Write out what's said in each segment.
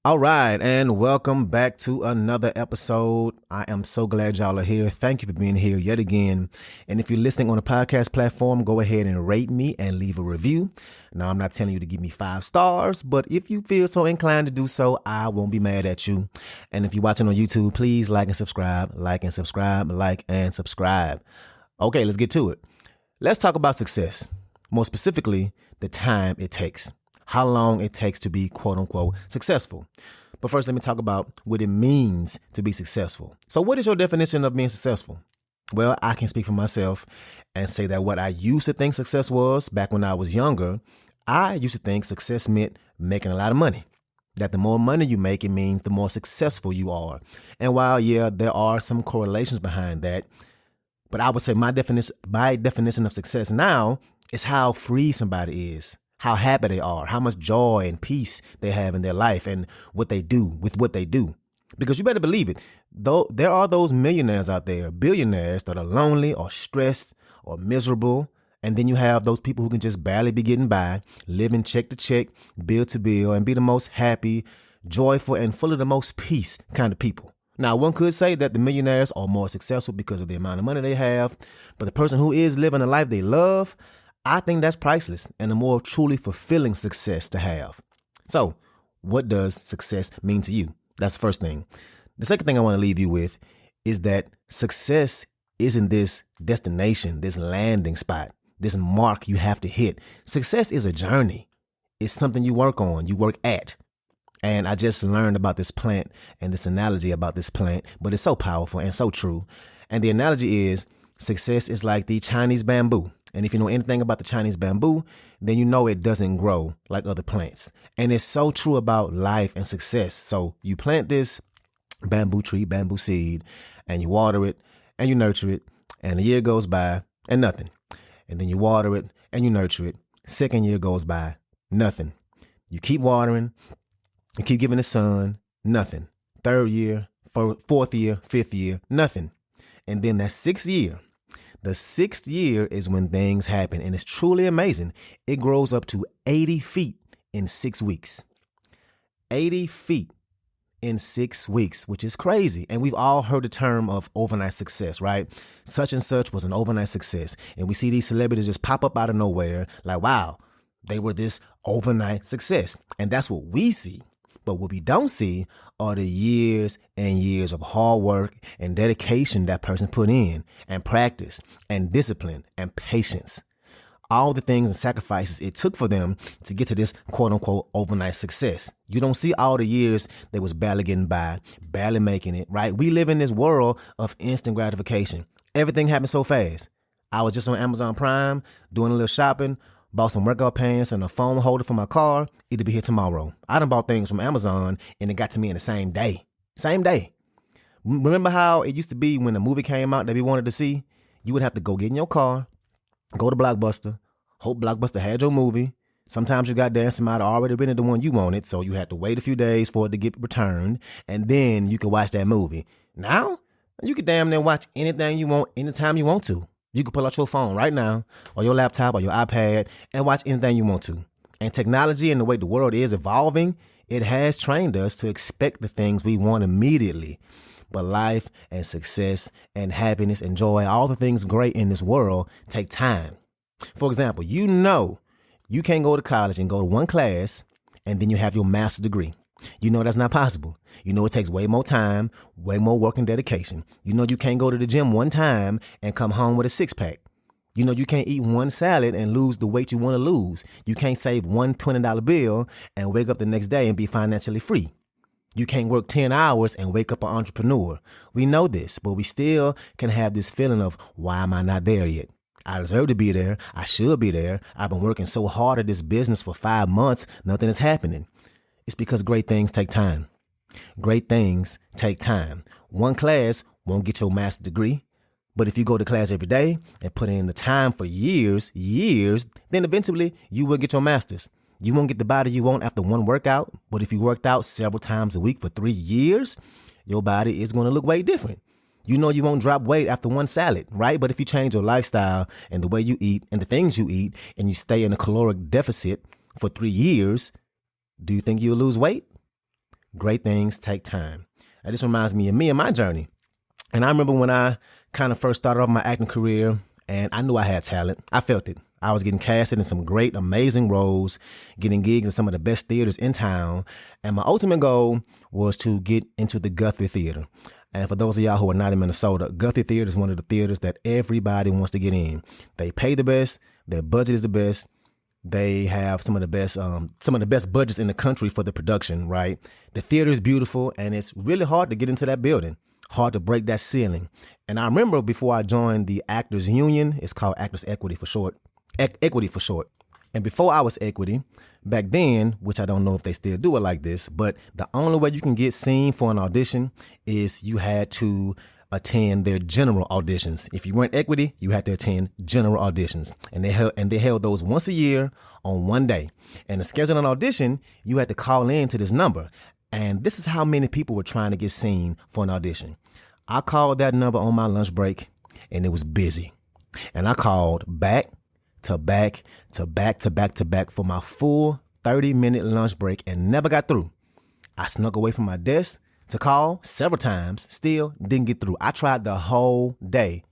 All right, and welcome back to another episode. I am so glad y'all are here. Thank you for being here yet again. And if you're listening on a podcast platform, go ahead and rate me and leave a review. Now, I'm not telling you to give me 5 stars, but if you feel so inclined to do so, I won't be mad at you. And if you're watching on YouTube, please like and subscribe, like and subscribe, like and subscribe. Okay, let's get to it. Let's talk about success. More specifically, the time it takes. How long it takes to be quote unquote successful. But first, let me talk about what it means to be successful. So what is your definition of being successful? Well, I can speak for myself and say that what I used to think success was back when I was younger, I used to think success meant making a lot of money. That the more money you make, it means the more successful you are. And while, yeah, there are some correlations behind that, but I would say my definition of success now is how free somebody is. How happy they are, how much joy and peace they have in their life and what they do with what they do. Because you better believe it, though there are those millionaires out there, billionaires that are lonely or stressed or miserable. And then you have those people who can just barely be getting by, living check to check, bill to bill, and be the most happy, joyful, and full of the most peace kind of people. Now, one could say that the millionaires are more successful because of the amount of money they have, but the person who is living a life they love, I think that's priceless and a more truly fulfilling success to have. So, what does success mean to you? That's the first thing. The second thing I want to leave you with is that success isn't this destination, this landing spot, this mark you have to hit. Success is a journey. It's something you work on, you work at. And I just learned about this plant and this analogy about this plant, but it's so powerful and so true. And the analogy is success is like the Chinese bamboo. And if you know anything about the Chinese bamboo, then you know it doesn't grow like other plants. And it's so true about life and success. So you plant this bamboo tree, bamboo seed, and you water it and you nurture it. And a year goes by and nothing. And then you water it and you nurture it. Second year goes by, nothing. You keep watering, you keep giving the sun, nothing. Third year, fourth year, fifth year, nothing. And then that sixth year. The 6th year is when things happen, and it's truly amazing. It grows up to 80 feet in 6 weeks. 80 feet in 6 weeks, which is crazy. And we've all heard the term of overnight success, right? Such and such was an overnight success. And we see these celebrities just pop up out of nowhere like, wow, they were this overnight success. And that's what we see. But what we don't see are the years and years of hard work and dedication that person put in, and practice and discipline and patience. All the things and sacrifices it took for them to get to this quote unquote overnight success. You don't see all the years they was barely getting by, barely making it, right? We live in this world of instant gratification. Everything happens so fast. I was just on Amazon Prime doing a little shopping. Bought some workout pants and a phone holder for my car. It'll be here tomorrow. I done bought things from Amazon and it got to me in the same day. Same day. Remember how it used to be when a movie came out that we wanted to see? You would have to go get in your car, go to Blockbuster, hope Blockbuster had your movie. Sometimes you got there and somebody already rented the one you wanted, so you had to wait a few days for it to get returned, and then you could watch that movie. Now, you can damn near watch anything you want, anytime you want to. You can pull out your phone right now or your laptop or your iPad and watch anything you want to. And technology and the way the world is evolving, it has trained us to expect the things we want immediately. But life and success and happiness and joy, all the things great in this world take time. For example, you know you can't go to college and go to one class and then you have your master's degree. You know that's not possible. You know it takes way more time, way more work and dedication. You know you can't go to the gym one time and come home with a 6-pack. You know you can't eat one salad and lose the weight you want to lose. You can't save one $20 bill and wake up the next day and be financially free. You can't work 10 hours and wake up an entrepreneur. We know this, but we still can have this feeling of, why am I not there yet? I deserve to be there. I should be there. I've been working so hard at this business for 5 months. Nothing is happening. It's because great things take time. Great things take time. One class won't get your master's degree, but if you go to class every day and put in the time for years, then eventually you will get your master's. You won't get the body you want after one workout, but if you worked out several times a week for 3 years, your body is going to look way different. You know you won't drop weight after one salad, right? But if you change your lifestyle and the way you eat and the things you eat and you stay in a caloric deficit for 3 years, do you think you'll lose weight? Great things take time. And this reminds me of me and my journey. And I remember when I kind of first started off my acting career, and I knew I had talent. I felt it. I was getting casted in some great, amazing roles, getting gigs in some of the best theaters in town. And my ultimate goal was to get into the Guthrie Theater. And for those of y'all who are not in Minnesota, Guthrie Theater is one of the theaters that everybody wants to get in. They pay the best. Their budget is the best. They have some of the best budgets in the country for the production, right? The theater is beautiful, and it's really hard to get into that building. Hard to break that ceiling. And I remember before I joined the Actors Union, it's called Actors Equity for short. Equity for short. And before I was Equity, back then, which I don't know if they still do it like this, but the only way you can get seen for an audition is you had to attend their general auditions. If you weren't Equity, you had to attend general auditions. And they held those once a year on one day. And to schedule an audition, you had to call in to this number. And this is how many people were trying to get seen for an audition. I called that number on my lunch break, and it was busy. And I called back to back to back to back to back for my full 30-minute lunch break and never got through. I snuck away from my desk to call several times, still didn't get through. I tried the whole day.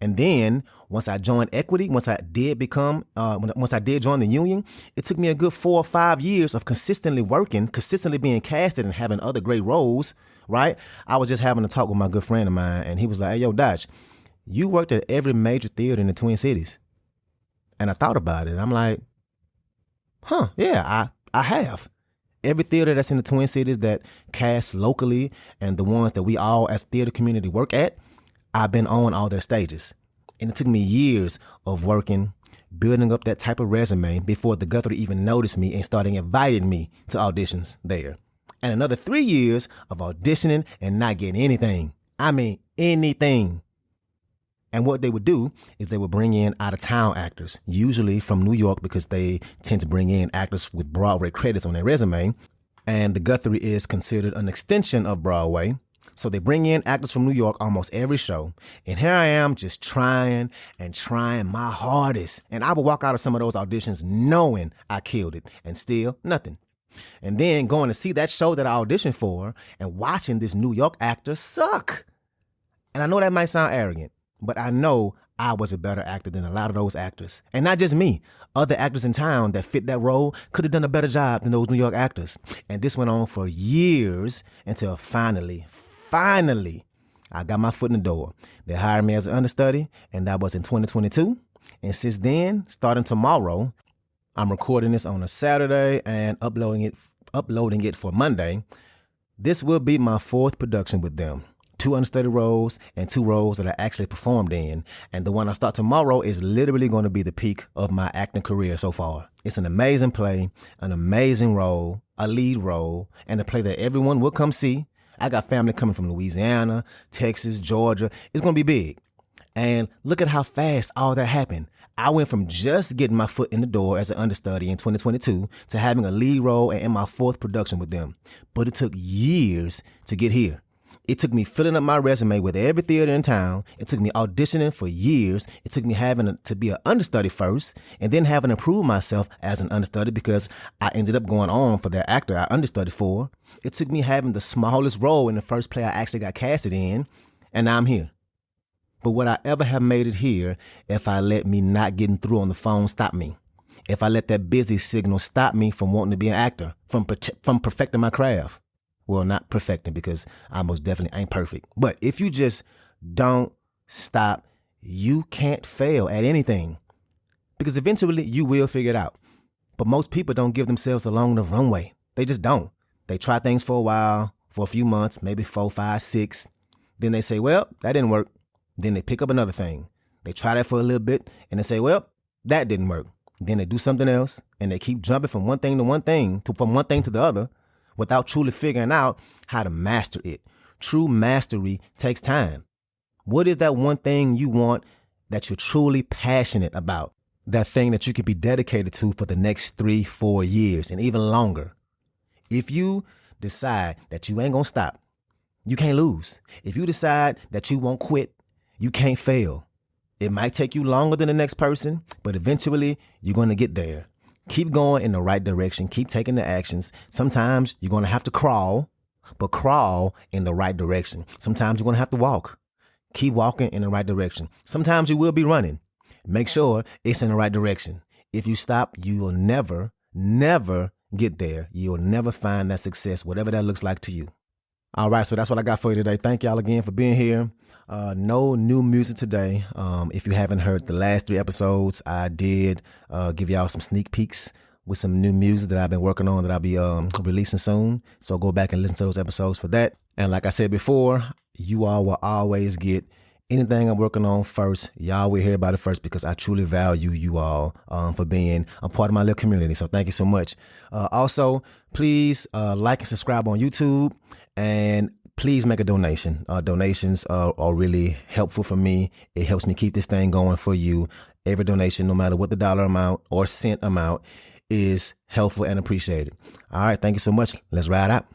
And then once I joined Equity, once I did join the union, it took me a good 4 or 5 years of consistently working, consistently being casted and having other great roles, right? I was just having a talk with my good friend of mine, and he was like, "Hey, yo, Dotch, you worked at every major theater in the Twin Cities." And I thought about it. I'm like, yeah, I have. Every theater that's in the Twin Cities that casts locally and the ones that we all as theater community work at, I've been on all their stages. And it took me years of working, building up that type of resume before the Guthrie even noticed me and started inviting me to auditions there. And another 3 years of auditioning and not getting anything. I mean, anything. And what they would do is they would bring in out-of-town actors, usually from New York, because they tend to bring in actors with Broadway credits on their resume. And the Guthrie is considered an extension of Broadway. So they bring in actors from New York almost every show. And here I am just trying my hardest. And I would walk out of some of those auditions knowing I killed it, and still nothing. And then going to see that show that I auditioned for and watching this New York actor suck. And I know that might sound arrogant, but I know I was a better actor than a lot of those actors. And not just me. Other actors in town that fit that role could have done a better job than those New York actors. And this went on for years until finally, I got my foot in the door. They hired me as an understudy, and that was in 2022. And since then, starting tomorrow, I'm recording this on a Saturday and uploading it for Monday. This will be my 4th production with them. 2 understudy roles and 2 roles that I actually performed in. And the one I start tomorrow is literally going to be the peak of my acting career so far. It's an amazing play, an amazing role, a lead role, and a play that everyone will come see. I got family coming from Louisiana, Texas, Georgia. It's going to be big. And look at how fast all that happened. I went from just getting my foot in the door as an understudy in 2022 to having a lead role and in my 4th production with them. But it took years to get here. It took me filling up my resume with every theater in town. It took me auditioning for years. It took me having to be an understudy first and then having to prove myself as an understudy because I ended up going on for that actor I understudied for. It took me having the smallest role in the first play I actually got casted in, and now I'm here. But would I ever have made it here if I let me not getting through on the phone stop me? If I let that busy signal stop me from wanting to be an actor, from perfecting my craft? Well, not perfecting, because I most definitely ain't perfect. But if you just don't stop, you can't fail at anything. Because eventually you will figure it out. But most people don't give themselves a long enough runway. They just don't. They try things for a while, for a few months, maybe 4, 5, 6. Then they say, well, that didn't work. Then they pick up another thing. They try that for a little bit and they say, well, that didn't work. Then they do something else and they keep jumping from one thing to the other, without truly figuring out how to master it. True mastery takes time. What is that one thing you want that you're truly passionate about? That thing that you could be dedicated to for the next 3, 4 years and even longer. If you decide that you ain't gonna stop, you can't lose. If you decide that you won't quit, you can't fail. It might take you longer than the next person, but eventually you're gonna get there. Keep going in the right direction. Keep taking the actions. Sometimes you're going to have to crawl, but crawl in the right direction. Sometimes you're going to have to walk. Keep walking in the right direction. Sometimes you will be running. Make sure it's in the right direction. If you stop, you will never get there. You'll never find that success, whatever that looks like to you. All right, so that's what I got for you today. Thank y'all again for being here. No new music today. If you haven't heard the last 3 episodes, I did give y'all some sneak peeks with some new music that I've been working on that I'll be releasing soon. So go back and listen to those episodes for that. And like I said before, you all will always get anything I'm working on first. Y'all will hear about it first because I truly value you all for being a part of my little community. So thank you so much. Also, please like and subscribe on YouTube, and please make a donation. Donations are really helpful for me. It helps me keep this thing going for you. Every donation, no matter what the dollar amount or cent amount, is helpful and appreciated. All right. Thank you so much. Let's ride out.